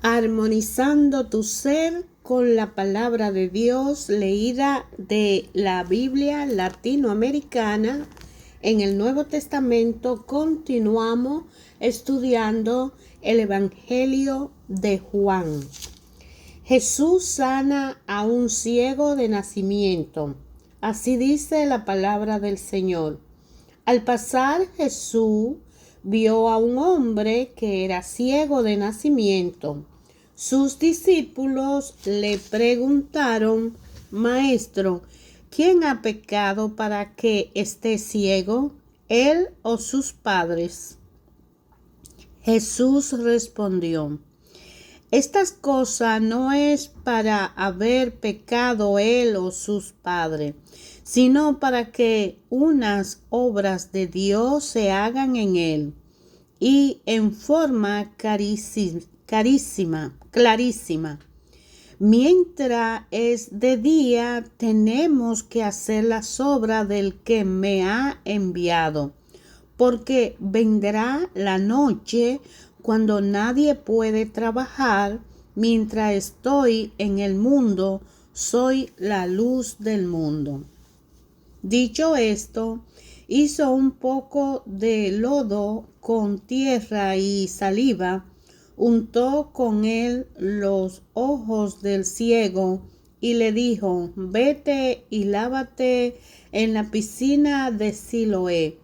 Armonizando tu ser con la palabra de Dios leída de la Biblia latinoamericana. En el Nuevo Testamento continuamos estudiando el Evangelio de Juan. Jesús sana a un ciego de nacimiento. Así dice la palabra del Señor. Al pasar, Jesús vio a un hombre que era ciego de nacimiento. Sus discípulos le preguntaron: Maestro, ¿quién ha pecado para que esté ciego, él o sus padres? Jesús respondió: Estas cosas no es para haber pecado él o sus padres, sino para que unas obras de Dios se hagan en él. Y en forma clarísima. Mientras es de día, tenemos que hacer las obras del que me ha enviado, porque vendrá la noche cuando nadie puede trabajar. Mientras estoy en el mundo, soy la luz del mundo. Dicho esto, hizo un poco de lodo con tierra y saliva, untó con él los ojos del ciego y le dijo: Vete y lávate en la piscina de Siloé,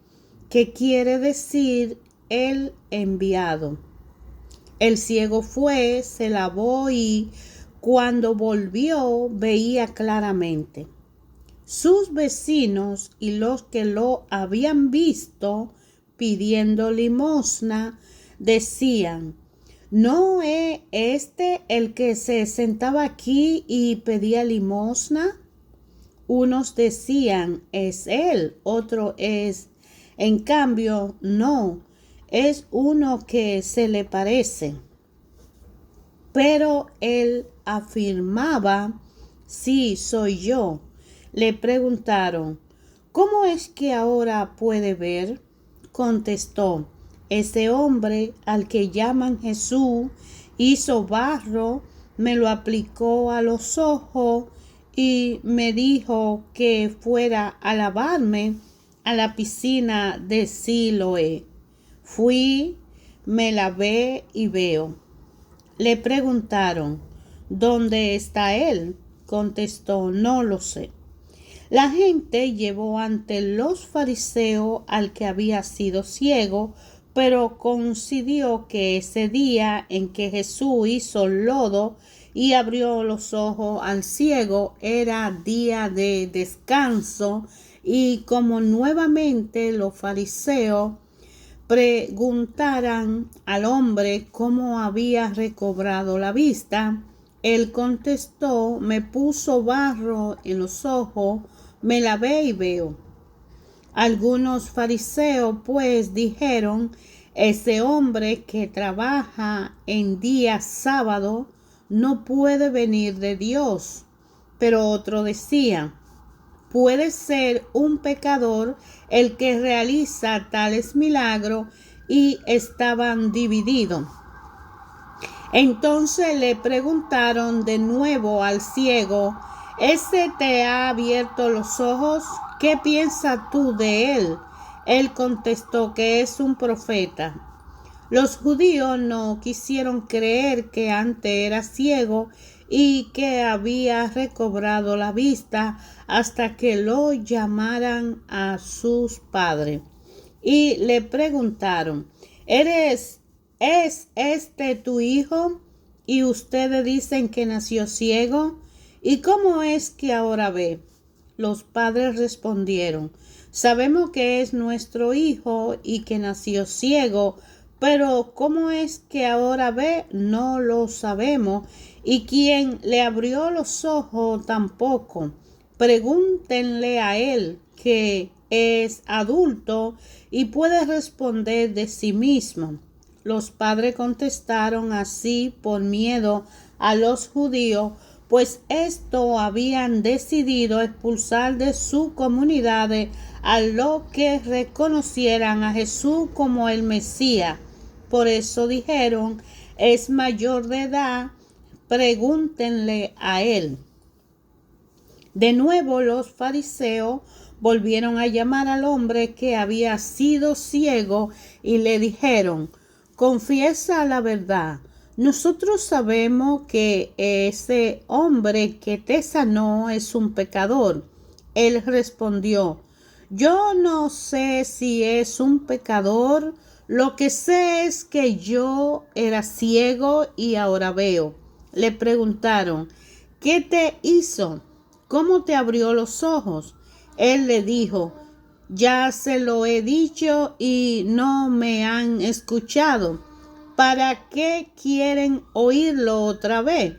que quiere decir el enviado. El ciego fue, se lavó y cuando volvió veía claramente. Sus vecinos y los que lo habían visto pidiendo limosna decían: ¿No es este el que se sentaba aquí y pedía limosna? Unos decían: es él, otro es, en cambio, no, es uno que se le parece. Pero él afirmaba: sí, soy yo. Le preguntaron: ¿cómo es que ahora puede ver? Contestó: ese hombre al que llaman Jesús hizo barro, me lo aplicó a los ojos y me dijo que fuera a lavarme a la piscina de Siloé. Fui, me lavé y veo. Le preguntaron: ¿dónde está él? Contestó: no lo sé. La gente llevó ante los fariseos al que había sido ciego, pero coincidió que ese día en que Jesús hizo lodo y abrió los ojos al ciego era día de descanso, y como nuevamente los fariseos preguntaran al hombre cómo había recobrado la vista, él contestó: me puso barro en los ojos, me lavé y veo. Algunos fariseos pues dijeron: ese hombre que trabaja en día sábado no puede venir de Dios. Pero otro decía: puede ser un pecador el que realiza tales milagros, y estaban divididos. Entonces le preguntaron de nuevo al ciego: ¿ese te ha abierto los ojos? ¿Qué piensas tú de él? Él contestó que es un profeta. Los judíos no quisieron creer que antes era ciego y que había recobrado la vista hasta que lo llamaran a sus padres. Y le preguntaron: ¿Es este tu hijo? Y ustedes dicen que nació ciego. ¿Y cómo es que ahora ve? Los padres respondieron: sabemos que es nuestro hijo y que nació ciego, pero ¿cómo es que ahora ve? No lo sabemos. Y quien le abrió los ojos tampoco. Pregúntenle a él, que es adulto y puede responder de sí mismo. Los padres contestaron así por miedo a los judíos, pues esto habían decidido expulsar de su comunidad a los que reconocieran a Jesús como el Mesías. Por eso dijeron: es mayor de edad, pregúntenle a él. De nuevo los fariseos volvieron a llamar al hombre que había sido ciego y le dijeron: confiesa la verdad. Nosotros sabemos que ese hombre que te sanó es un pecador. Él respondió: yo no sé si es un pecador. Lo que sé es que yo era ciego y ahora veo. Le preguntaron: ¿qué te hizo? ¿Cómo te abrió los ojos? Él le dijo: ya se lo he dicho y no me han escuchado. ¿Para qué quieren oírlo otra vez?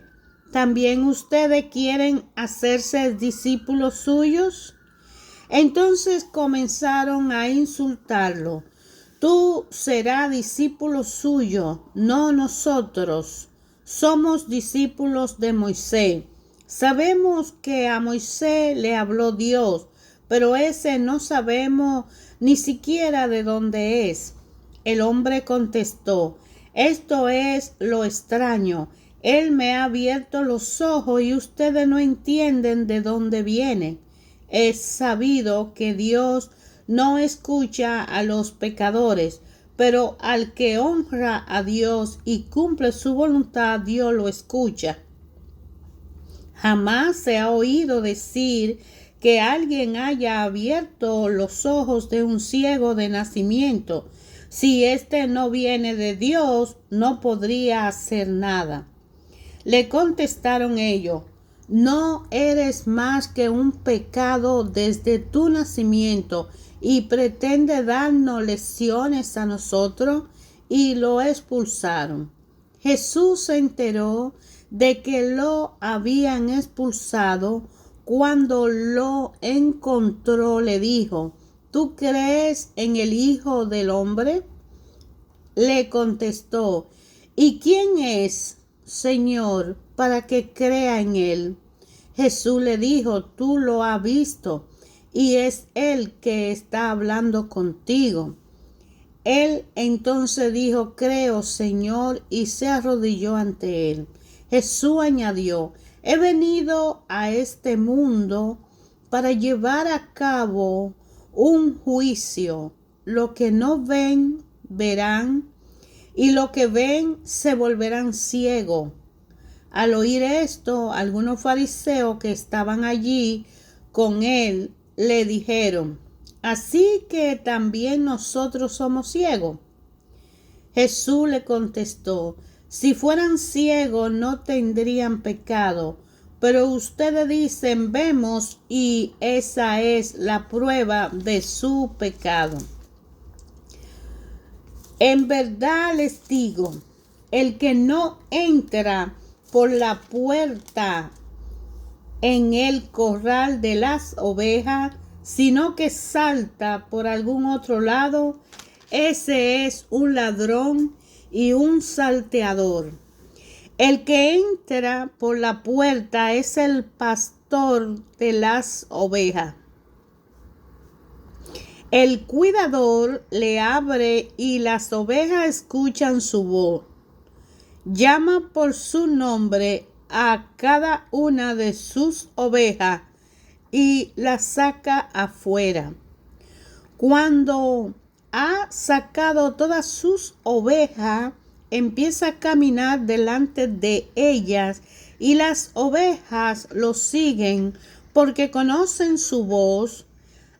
¿También ustedes quieren hacerse discípulos suyos? Entonces comenzaron a insultarlo. Tú serás discípulo suyo, no nosotros. Somos discípulos de Moisés. Sabemos que a Moisés le habló Dios, pero ese no sabemos ni siquiera de dónde es. El hombre contestó: esto es lo extraño. Él me ha abierto los ojos y ustedes no entienden de dónde viene. Es sabido que Dios no escucha a los pecadores, pero al que honra a Dios y cumple su voluntad, Dios lo escucha. Jamás se ha oído decir que alguien haya abierto los ojos de un ciego de nacimiento. Si éste no viene de Dios, no podría hacer nada. Le contestaron ellos: no eres más que un pecado desde tu nacimiento y pretende darnos lecciones a nosotros. Y lo expulsaron. Jesús se enteró de que lo habían expulsado. Cuando lo encontró, le dijo: ¿tú crees en el Hijo del Hombre? Le contestó: ¿y quién es, Señor, para que crea en él? Jesús le dijo: tú lo has visto, y es él que está hablando contigo. Él entonces dijo: creo, Señor, y se arrodilló ante él. Jesús añadió: he venido a este mundo para llevar a cabo un juicio. Lo que no ven, verán, y lo que ven se volverán ciegos. Al oír esto, algunos fariseos que estaban allí con él le dijeron: ¿así que también nosotros somos ciegos? Jesús le contestó: si fueran ciegos no tendrían pecado, pero ustedes dicen: vemos, y esa es la prueba de su pecado. En verdad les digo, el que no entra por la puerta en el corral de las ovejas, sino que salta por algún otro lado, ese es un ladrón y un salteador. El que entra por la puerta es el pastor de las ovejas. El cuidador le abre y las ovejas escuchan su voz. Llama por su nombre a cada una de sus ovejas y las saca afuera. Cuando ha sacado todas sus ovejas, empieza a caminar delante de ellas, y las ovejas lo siguen porque conocen su voz.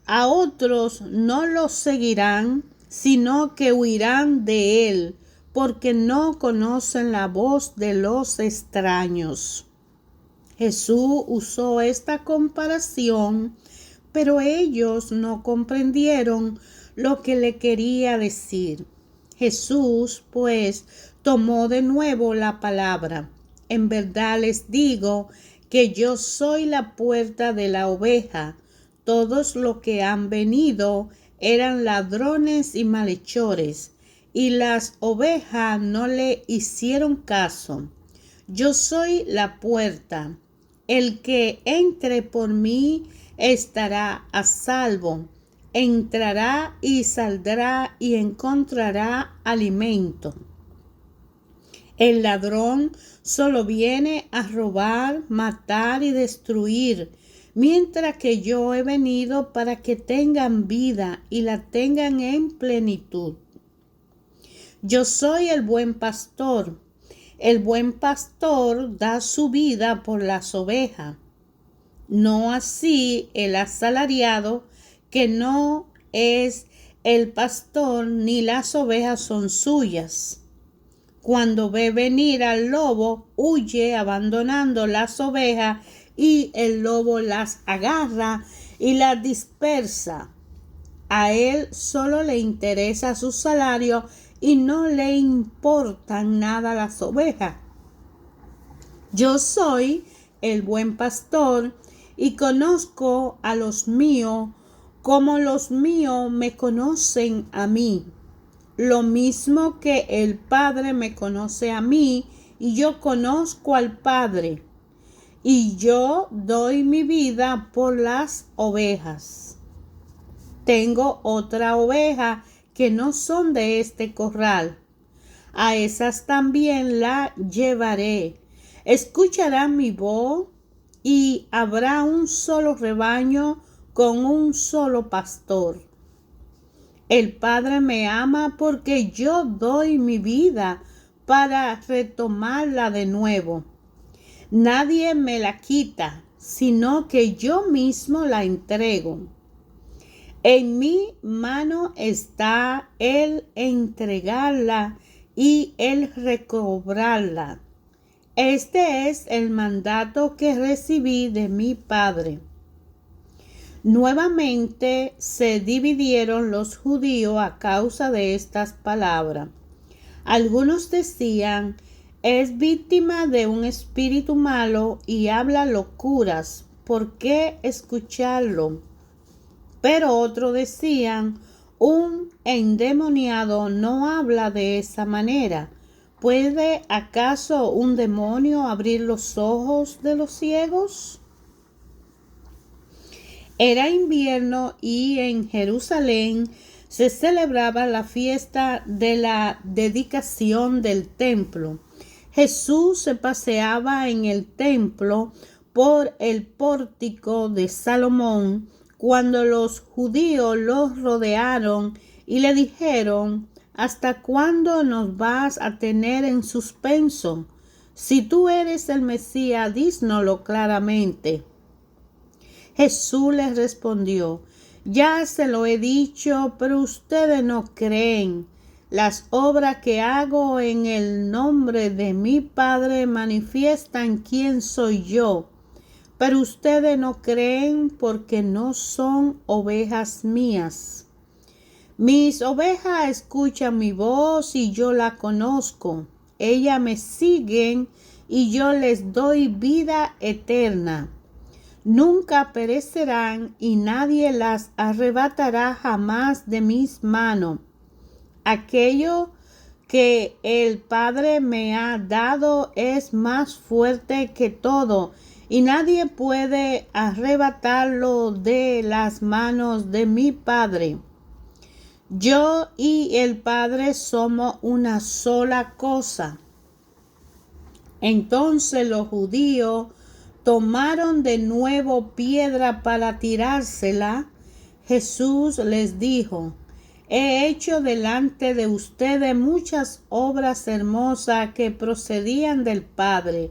A otros no los seguirán, sino que huirán de él, porque no conocen la voz de los extraños. Jesús usó esta comparación, pero ellos no comprendieron lo que le quería decir. Jesús, pues, tomó de nuevo la palabra: en verdad les digo que yo soy la puerta de la oveja. Todos los que han venido eran ladrones y malhechores, y las ovejas no le hicieron caso. Yo soy la puerta. El que entre por mí estará a salvo. Entrará y saldrá y encontrará alimento. El ladrón solo viene a robar, matar y destruir, mientras que yo he venido para que tengan vida y la tengan en plenitud. Yo soy el buen pastor. El buen pastor da su vida por las ovejas. No así el asalariado, que no es el pastor ni las ovejas son suyas. Cuando ve venir al lobo, huye abandonando las ovejas y el lobo las agarra y las dispersa. A él solo le interesa su salario y no le importan nada las ovejas. Yo soy el buen pastor y conozco a los míos como los míos me conocen a mí. Lo mismo que el Padre me conoce a mí y yo conozco al Padre. Y yo doy mi vida por las ovejas. Tengo otra oveja que no son de este corral. A esas también la llevaré. Escucharán mi voz y habrá un solo rebaño con un solo pastor. El Padre me ama porque yo doy mi vida para retomarla de nuevo. Nadie me la quita, sino que yo mismo la entrego. En mi mano está el entregarla y el recobrarla. Este es el mandato que recibí de mi Padre. Nuevamente se dividieron los judíos a causa de estas palabras. Algunos decían, es víctima de un espíritu malo y habla locuras. ¿Por qué escucharlo? Pero otros decían, un endemoniado no habla de esa manera. ¿Puede acaso un demonio abrir los ojos de los ciegos? Era invierno y en Jerusalén se celebraba la fiesta de la dedicación del templo. Jesús se paseaba en el templo por el pórtico de Salomón cuando los judíos los rodearon y le dijeron, ¿hasta cuándo nos vas a tener en suspenso? Si tú eres el Mesías, dísnoslo claramente. Jesús les respondió, ya se lo he dicho, pero ustedes no creen. Las obras que hago en el nombre de mi Padre manifiestan quién soy yo, pero ustedes no creen porque no son ovejas mías. Mis ovejas escuchan mi voz y yo la conozco. Ellas me siguen y yo les doy vida eterna. Nunca perecerán y nadie las arrebatará jamás de mis manos. Aquello que el Padre me ha dado es más fuerte que todo y nadie puede arrebatarlo de las manos de mi Padre. Yo y el Padre somos una sola cosa. Entonces los judíos tomaron de nuevo piedra para tirársela. Jesús les dijo, he hecho delante de ustedes muchas obras hermosas que procedían del Padre.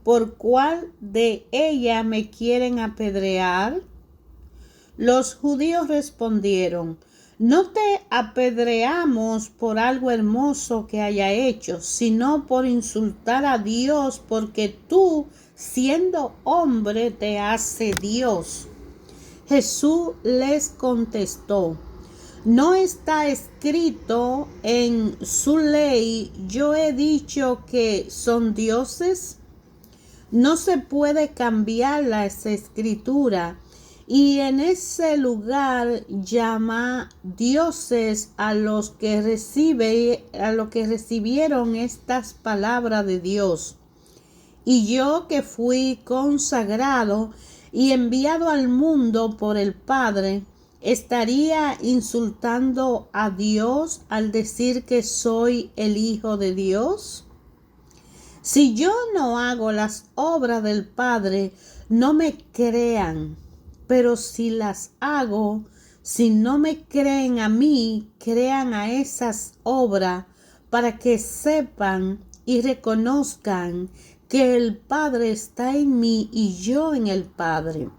¿Por cuál de ellas me quieren apedrear? Los judíos respondieron, no te apedreamos por algo hermoso que haya hecho, sino por insultar a Dios, porque tú, siendo hombre, te hace Dios. Jesús les contestó, ¿no está escrito en su ley, yo he dicho que son dioses? No se puede cambiar la escritura. Y en ese lugar llama dioses a los que recibieron estas palabras de Dios. Y yo que fui consagrado y enviado al mundo por el Padre, ¿estaría insultando a Dios al decir que soy el Hijo de Dios? Si yo no hago las obras del Padre, no me crean, pero si las hago, si no me creen a mí, crean a esas obras para que sepan y reconozcan que el Padre está en mí y yo en el Padre.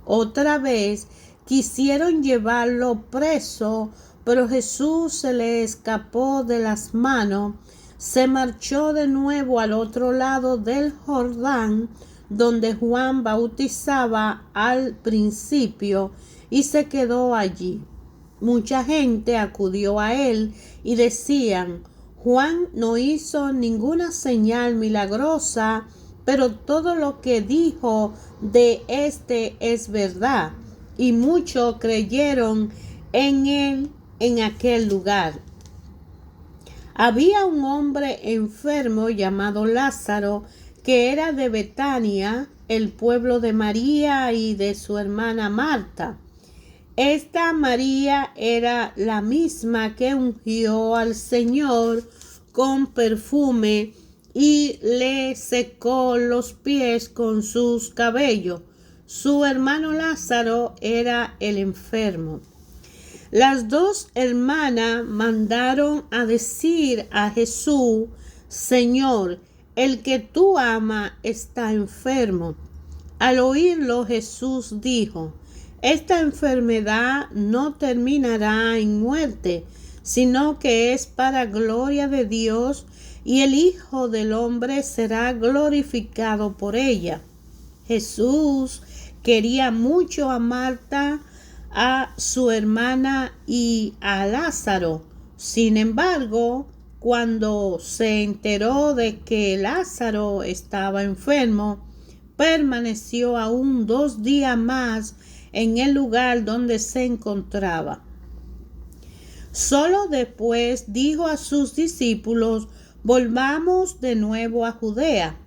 Otra vez quisieron llevarlo preso, pero Jesús se le escapó de las manos, se marchó de nuevo al otro lado del Jordán, donde Juan bautizaba al principio, y se quedó allí. Mucha gente acudió a él y decían: Juan no hizo ninguna señal milagrosa, pero todo lo que dijo de este es verdad. Y muchos creyeron en él en aquel lugar. Había un hombre enfermo llamado Lázaro, que era de Betania, el pueblo de María y de su hermana Marta. Esta María era la misma que ungió al Señor con perfume y le secó los pies con sus cabellos. Su hermano Lázaro era el enfermo. Las dos hermanas mandaron a decir a Jesús: Señor, el que tú amas está enfermo. Al oírlo, Jesús dijo: esta enfermedad no terminará en muerte, sino que es para gloria de Dios, y el Hijo del Hombre será glorificado por ella. Jesús quería mucho a Marta, a su hermana y a Lázaro. Sin embargo, cuando se enteró de que Lázaro estaba enfermo, permaneció aún 2 días más en el lugar donde se encontraba. Solo después dijo a sus discípulos: volvamos de nuevo a Judea.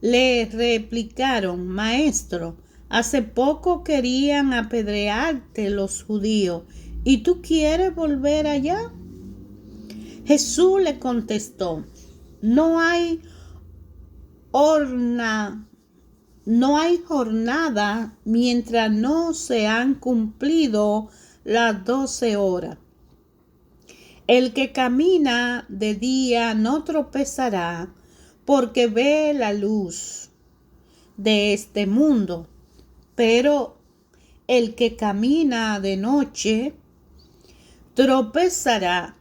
Le replicaron: Maestro, hace poco querían apedrearte los judíos, ¿y tú quieres volver allá? Jesús le contestó: No hay jornada mientras no se han cumplido las 12 horas. El que camina de día no tropezará, porque ve la luz de este mundo, pero el que camina de noche tropezará.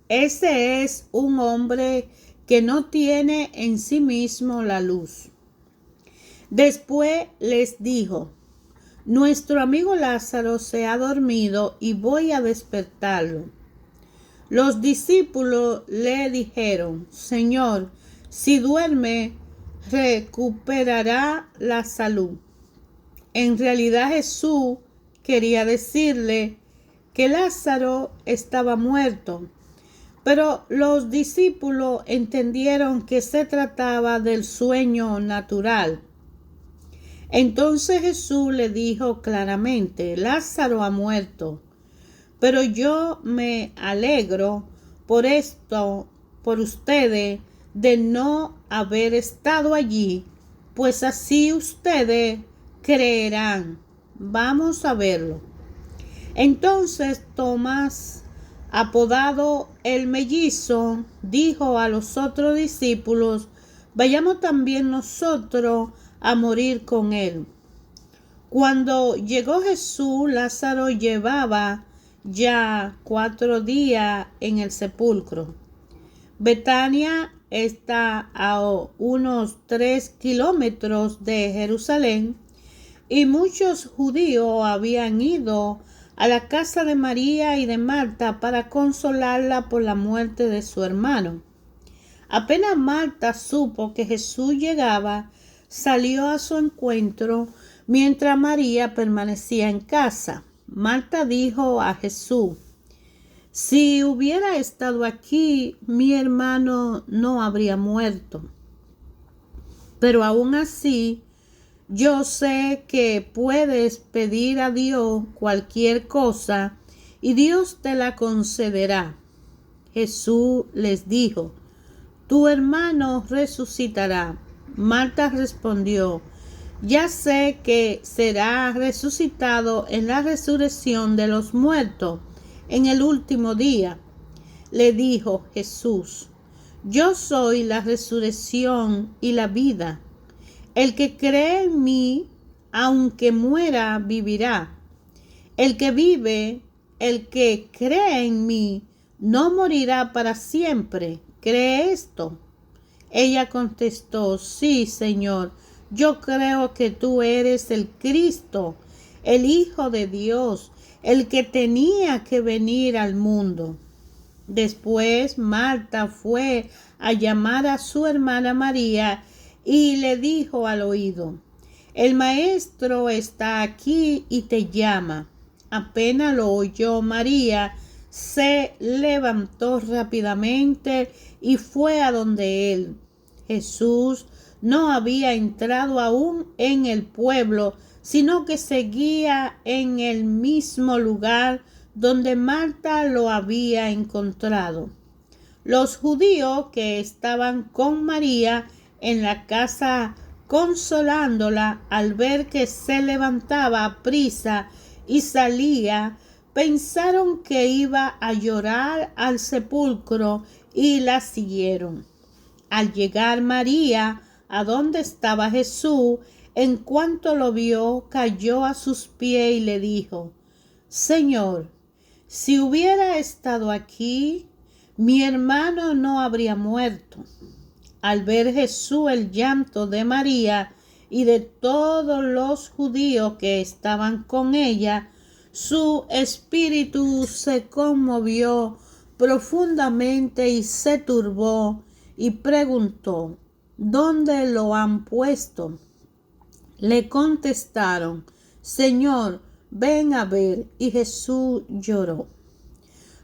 Ese es un hombre que no tiene en sí mismo la luz. Después les dijo: nuestro amigo Lázaro se ha dormido y voy a despertarlo. Los discípulos le dijeron: Señor, si duerme, recuperará la salud. En realidad Jesús quería decirle que Lázaro estaba muerto, pero los discípulos entendieron que se trataba del sueño natural. Entonces Jesús le dijo claramente: Lázaro ha muerto, pero yo me alegro por ustedes, de no haber estado allí, pues así ustedes creerán. Vamos a verlo. Entonces Tomás, apodado el mellizo, dijo a los otros discípulos: vayamos también nosotros a morir con él. Cuando llegó Jesús, Lázaro llevaba ya 4 días en el sepulcro. Betania está a unos 3 kilómetros de Jerusalén, y muchos judíos habían ido a la casa de María y de Marta para consolarla por la muerte de su hermano. Apenas Marta supo que Jesús llegaba, salió a su encuentro mientras María permanecía en casa. Marta dijo a Jesús: si hubiera estado aquí, mi hermano no habría muerto. Pero aún así, yo sé que puedes pedir a Dios cualquier cosa y Dios te la concederá. Jesús les dijo: tu hermano resucitará. Marta respondió, ya sé que será resucitado en la resurrección de los muertos en el último día. Le dijo Jesús, yo soy la resurrección y la vida. El que cree en mí, aunque muera, vivirá. El que vive, el que cree en mí, no morirá para siempre. ¿Cree esto? Ella contestó, sí, Señor, yo creo que tú eres el Cristo, el Hijo de Dios, el que tenía que venir al mundo. Después Marta fue a llamar a su hermana María y le dijo al oído, el maestro está aquí y te llama. Apenas lo oyó María, se levantó rápidamente y fue a donde él. Jesús no había entrado aún en el pueblo, sino que seguía en el mismo lugar donde Marta lo había encontrado. Los judíos que estaban con María en la casa consolándola, al ver que se levantaba a prisa y salía, pensaron que iba a llorar al sepulcro y la siguieron. Al llegar María a donde estaba Jesús, en cuanto lo vio, cayó a sus pies y le dijo, Señor, si hubiera estado aquí, mi hermano no habría muerto. Al ver Jesús el llanto de María y de todos los judíos que estaban con ella, su espíritu se conmovió profundamente y se turbó y preguntó, ¿dónde lo han puesto? Le contestaron, Señor, ven a ver. Y Jesús lloró.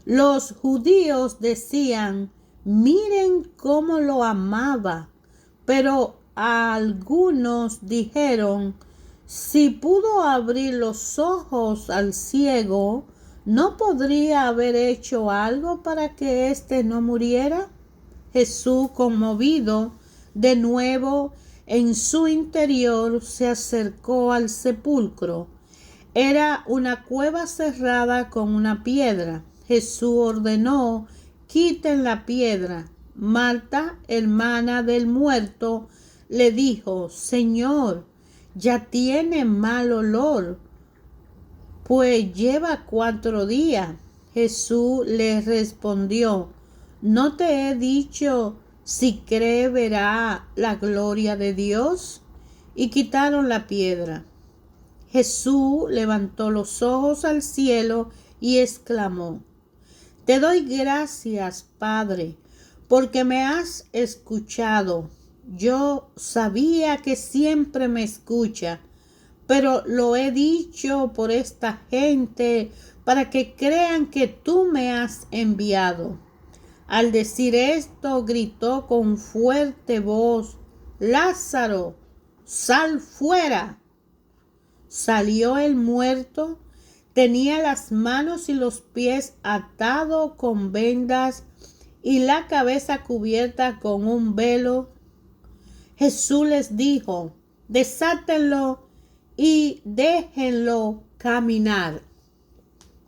Los judíos decían, miren cómo lo amaba. Pero algunos dijeron, si pudo abrir los ojos al ciego, ¿no podría haber hecho algo para que éste no muriera? Jesús, conmovido de nuevo en su interior, se acercó al sepulcro. Era una cueva cerrada con una piedra. Jesús ordenó, quiten la piedra. Marta, hermana del muerto, le dijo, Señor, ya tiene mal olor, pues lleva 4 días. Jesús le respondió, ¿no te he dicho, si cree verá la gloria de Dios? Y quitaron la piedra. Jesús levantó los ojos al cielo y exclamó, te doy gracias, Padre, porque me has escuchado. Yo sabía que siempre me escucha, pero lo he dicho por esta gente para que crean que tú me has enviado. Al decir esto, gritó con fuerte voz, Lázaro, sal fuera. Salió el muerto, tenía las manos y los pies atados con vendas y la cabeza cubierta con un velo. Jesús les dijo, desátenlo y déjenlo caminar.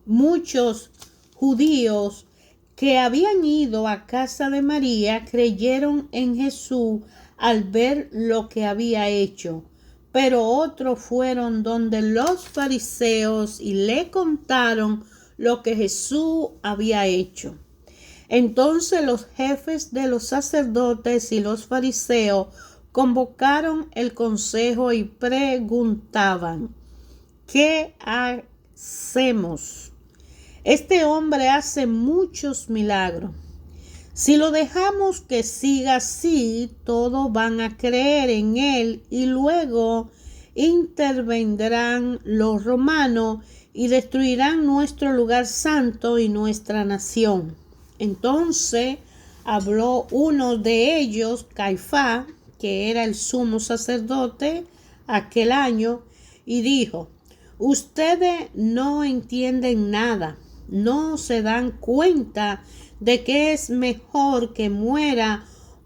Muchos judíos que habían ido a casa de María creyeron en Jesús al ver lo que había hecho, pero otros fueron donde los fariseos y le contaron lo que Jesús había hecho. Entonces los jefes de los sacerdotes y los fariseos convocaron el consejo y preguntaban, ¿qué hacemos? Este hombre hace muchos milagros. Si lo dejamos que siga así, todos van a creer en él y luego intervendrán los romanos y destruirán nuestro lugar santo y nuestra nación. Entonces habló uno de ellos, Caifás, que era el sumo sacerdote aquel año, y dijo, ustedes no entienden nada, no se dan cuenta de que es mejor que muera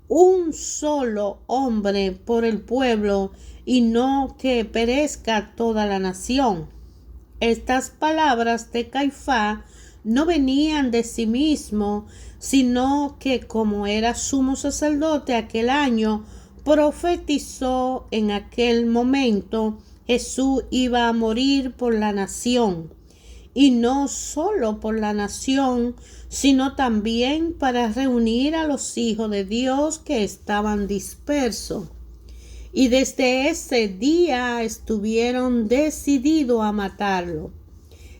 un solo hombre por el pueblo y no que perezca toda la nación. Estas palabras de Caifás no venían de sí mismo, sino que como era sumo sacerdote aquel año, profetizó en aquel momento Jesús iba a morir por la nación, y no solo por la nación, sino también para reunir a los hijos de Dios que estaban dispersos. Y desde ese día estuvieron decididos a matarlo.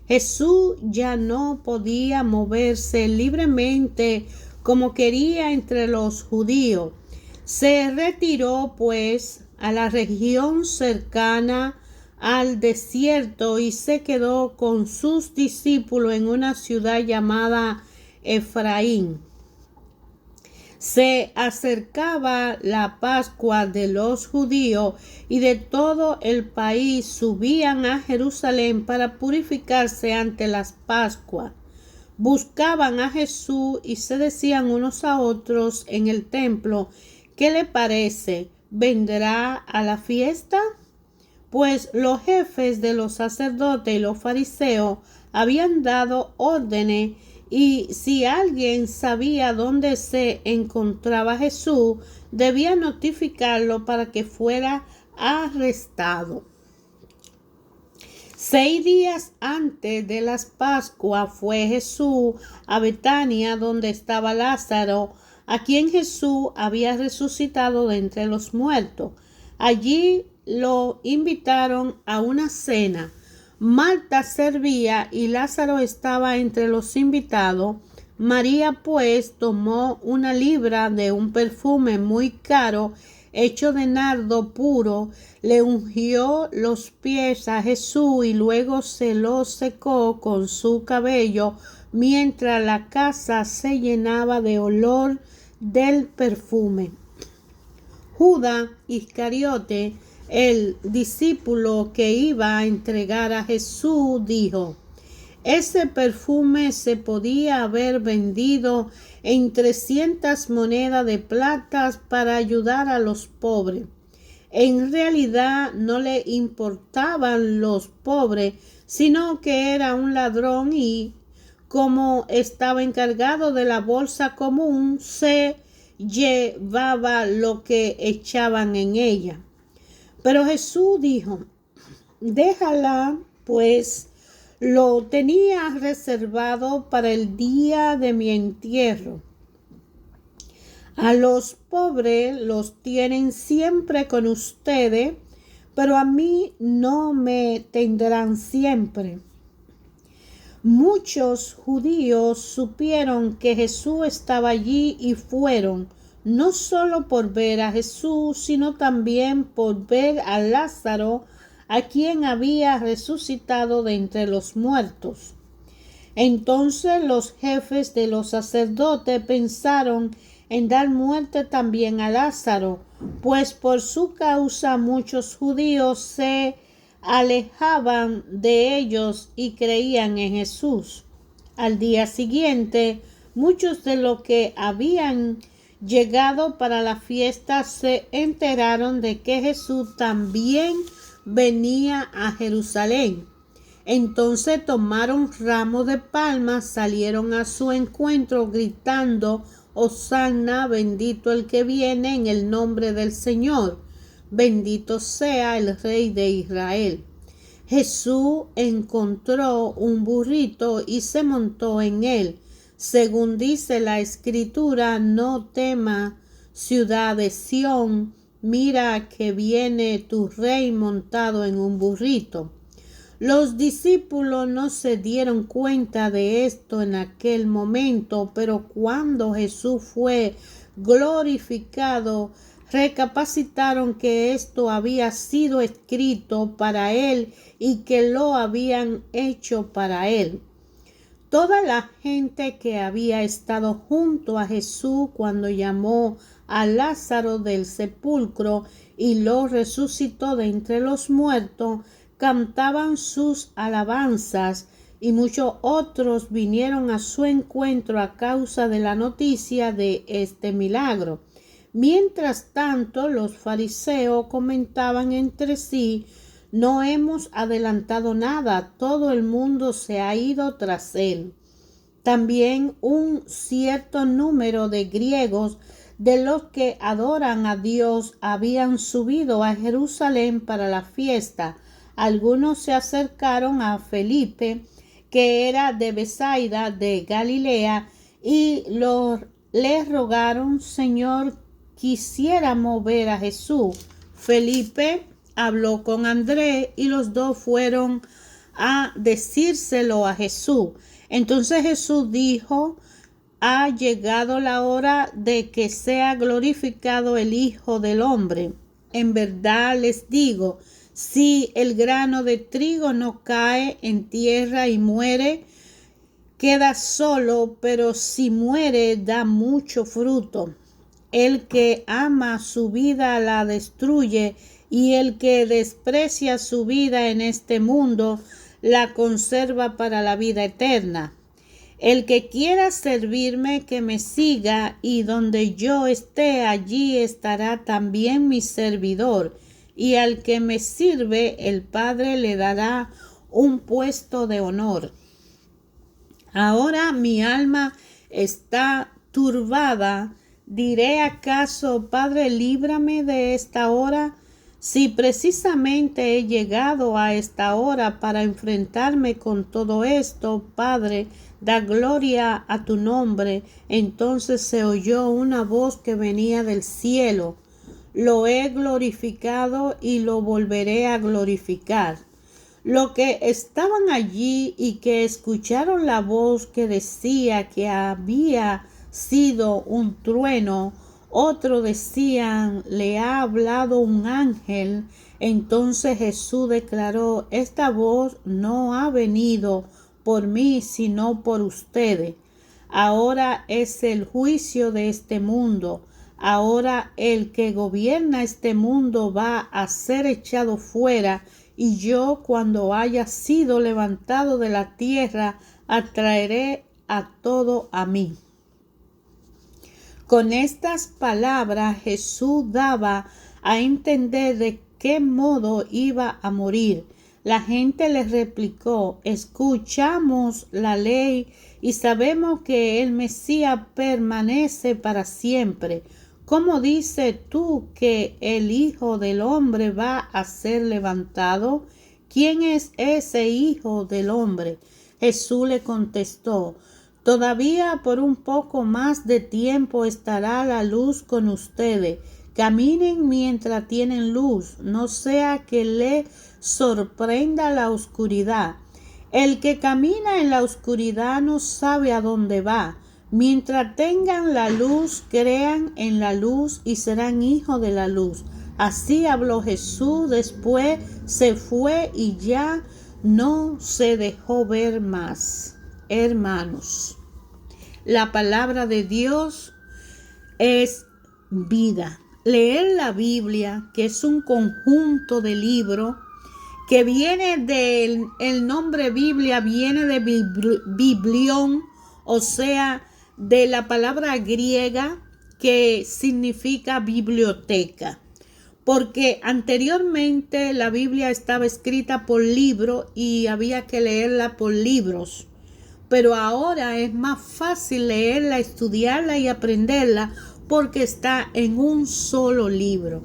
Jesús ya no podía moverse libremente como quería entre los judíos. Se retiró pues a la región cercana al desierto y se quedó con sus discípulos en una ciudad llamada Efraín. Se acercaba la Pascua de los judíos y de todo el país subían a Jerusalén para purificarse ante las Pascuas. Buscaban a Jesús y se decían unos a otros en el templo: ¿qué le parece? ¿Vendrá a la fiesta? Pues los jefes de los sacerdotes y los fariseos habían dado órdenes, y si alguien sabía dónde se encontraba Jesús, debía notificarlo para que fuera arrestado. 6 días antes de las Pascuas fue Jesús a Betania, donde estaba Lázaro, a quien Jesús había resucitado de entre los muertos. Allí lo invitaron a una cena. Marta servía y Lázaro estaba entre los invitados. María pues tomó 1 libra de un perfume muy caro hecho de nardo puro, le ungió los pies a Jesús y luego se los secó con su cabello, mientras la casa se llenaba de olor del perfume. Judas Iscariote, el discípulo que iba a entregar a Jesús, dijo: ese perfume se podía haber vendido en 300 monedas de plata para ayudar a los pobres. En realidad no le importaban los pobres, sino que era un ladrón y, como estaba encargado de la bolsa común, se llevaba lo que echaban en ella. Pero Jesús dijo: déjala, pues lo tenía reservado para el día de mi entierro. A los pobres los tienen siempre con ustedes, pero a mí no me tendrán siempre. Muchos judíos supieron que Jesús estaba allí y fueron, no solo por ver a Jesús, sino también por ver a Lázaro, a quien había resucitado de entre los muertos. Entonces los jefes de los sacerdotes pensaron en dar muerte también a Lázaro, pues por su causa muchos judíos se alejaban de ellos y creían en Jesús. Al día siguiente, muchos de los que habían llegado para la fiesta se enteraron de que Jesús también venía a Jerusalén. Entonces tomaron ramos de palmas, salieron a su encuentro gritando: Hosanna, bendito el que viene en el nombre del Señor, bendito sea el Rey de Israel. Jesús encontró un burrito y se montó en él. Según dice la Escritura: no temas, ciudad de Sión, mira que viene tu rey montado en un burrito. Los discípulos no se dieron cuenta de esto en aquel momento, pero cuando Jesús fue glorificado, recapacitaron que esto había sido escrito para él y que lo habían hecho para él. Toda la gente que había estado junto a Jesús cuando llamó a Lázaro del sepulcro y lo resucitó de entre los muertos, cantaban sus alabanzas, y muchos otros vinieron a su encuentro a causa de la noticia de este milagro. Mientras tanto, los fariseos comentaban entre sí: no hemos adelantado nada, todo el mundo se ha ido tras él. También un cierto número de griegos, de los que adoran a Dios, habían subido a Jerusalén para la fiesta. Algunos se acercaron a Felipe, que era de Betsaida de Galilea, y le rogaron: Señor, quisiéramos ver a Jesús. Felipe habló con Andrés y los dos fueron a decírselo a Jesús. Entonces Jesús dijo: ha llegado la hora de que sea glorificado el Hijo del Hombre. En verdad les digo, si el grano de trigo no cae en tierra y muere, queda solo, pero si muere, da mucho fruto. El que ama su vida la destruye, y el que desprecia su vida en este mundo la conserva para la vida eterna. El que quiera servirme, que me siga, y donde yo esté, allí estará también mi servidor. Y al que me sirve, el Padre le dará un puesto de honor. Ahora mi alma está turbada. ¿Diré acaso: Padre, líbrame de esta hora? Si precisamente he llegado a esta hora para enfrentarme con todo esto, Padre, da gloria a tu nombre. Entonces se oyó una voz que venía del cielo: lo he glorificado y lo volveré a glorificar. Los que estaban allí y que escucharon la voz que decía que había sido un trueno, otros decían: le ha hablado un ángel. Entonces Jesús declaró: esta voz no ha venido por mí, sino por ustedes. Ahora es el juicio de este mundo. Ahora el que gobierna este mundo va a ser echado fuera, y yo, cuando haya sido levantado de la tierra, atraeré a todo a mí. Con estas palabras Jesús daba a entender de qué modo iba a morir. La gente le replicó: escuchamos la ley y sabemos que el Mesías permanece para siempre. ¿Cómo dices tú que el Hijo del Hombre va a ser levantado? ¿Quién es ese Hijo del Hombre? Jesús le contestó: todavía por un poco más de tiempo estará la luz con ustedes. Caminen mientras tienen luz, no sea que le sorprenda la oscuridad. El que camina en la oscuridad no sabe a dónde va. Mientras tengan la luz, crean en la luz y serán hijos de la luz. Así habló Jesús. Después se fue y ya no se dejó ver más. Hermanos, la palabra de Dios es vida. Leer la Biblia, que es un conjunto de libros, que viene el nombre Biblia, viene de biblión, o sea, de la palabra griega que significa biblioteca. Porque anteriormente la Biblia estaba escrita por libro y había que leerla por libros. Pero ahora es más fácil leerla, estudiarla y aprenderla porque está en un solo libro.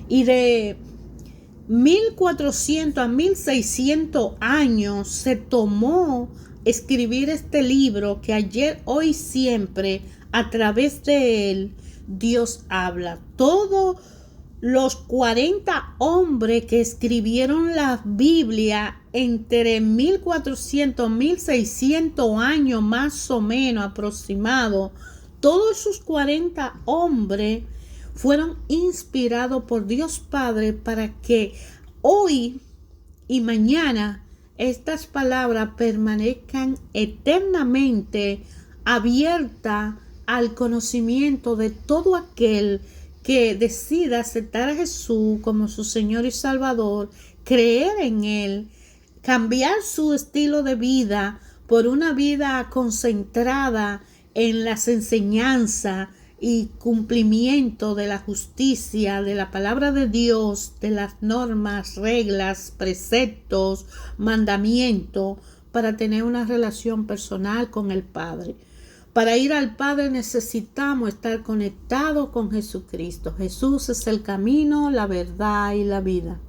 Y de 1400 a 1600 años se tomó escribir este libro, que ayer, hoy, siempre, a través de él, Dios habla. Todos los 40 hombres que escribieron la Biblia entre 1400 y 1600 años más o menos aproximado, todos esos 40 hombres fueron inspirados por Dios Padre para que hoy y mañana estas palabras permanezcan eternamente abiertas al conocimiento de todo aquel que decida aceptar a Jesús como su Señor y Salvador, creer en Él, cambiar su estilo de vida por una vida concentrada en las enseñanzas, y cumplimiento de la justicia, de la palabra de Dios, de las normas, reglas, preceptos, mandamientos, para tener una relación personal con el Padre. Para ir al Padre necesitamos estar conectados con Jesucristo. Jesús es el camino, la verdad y la vida.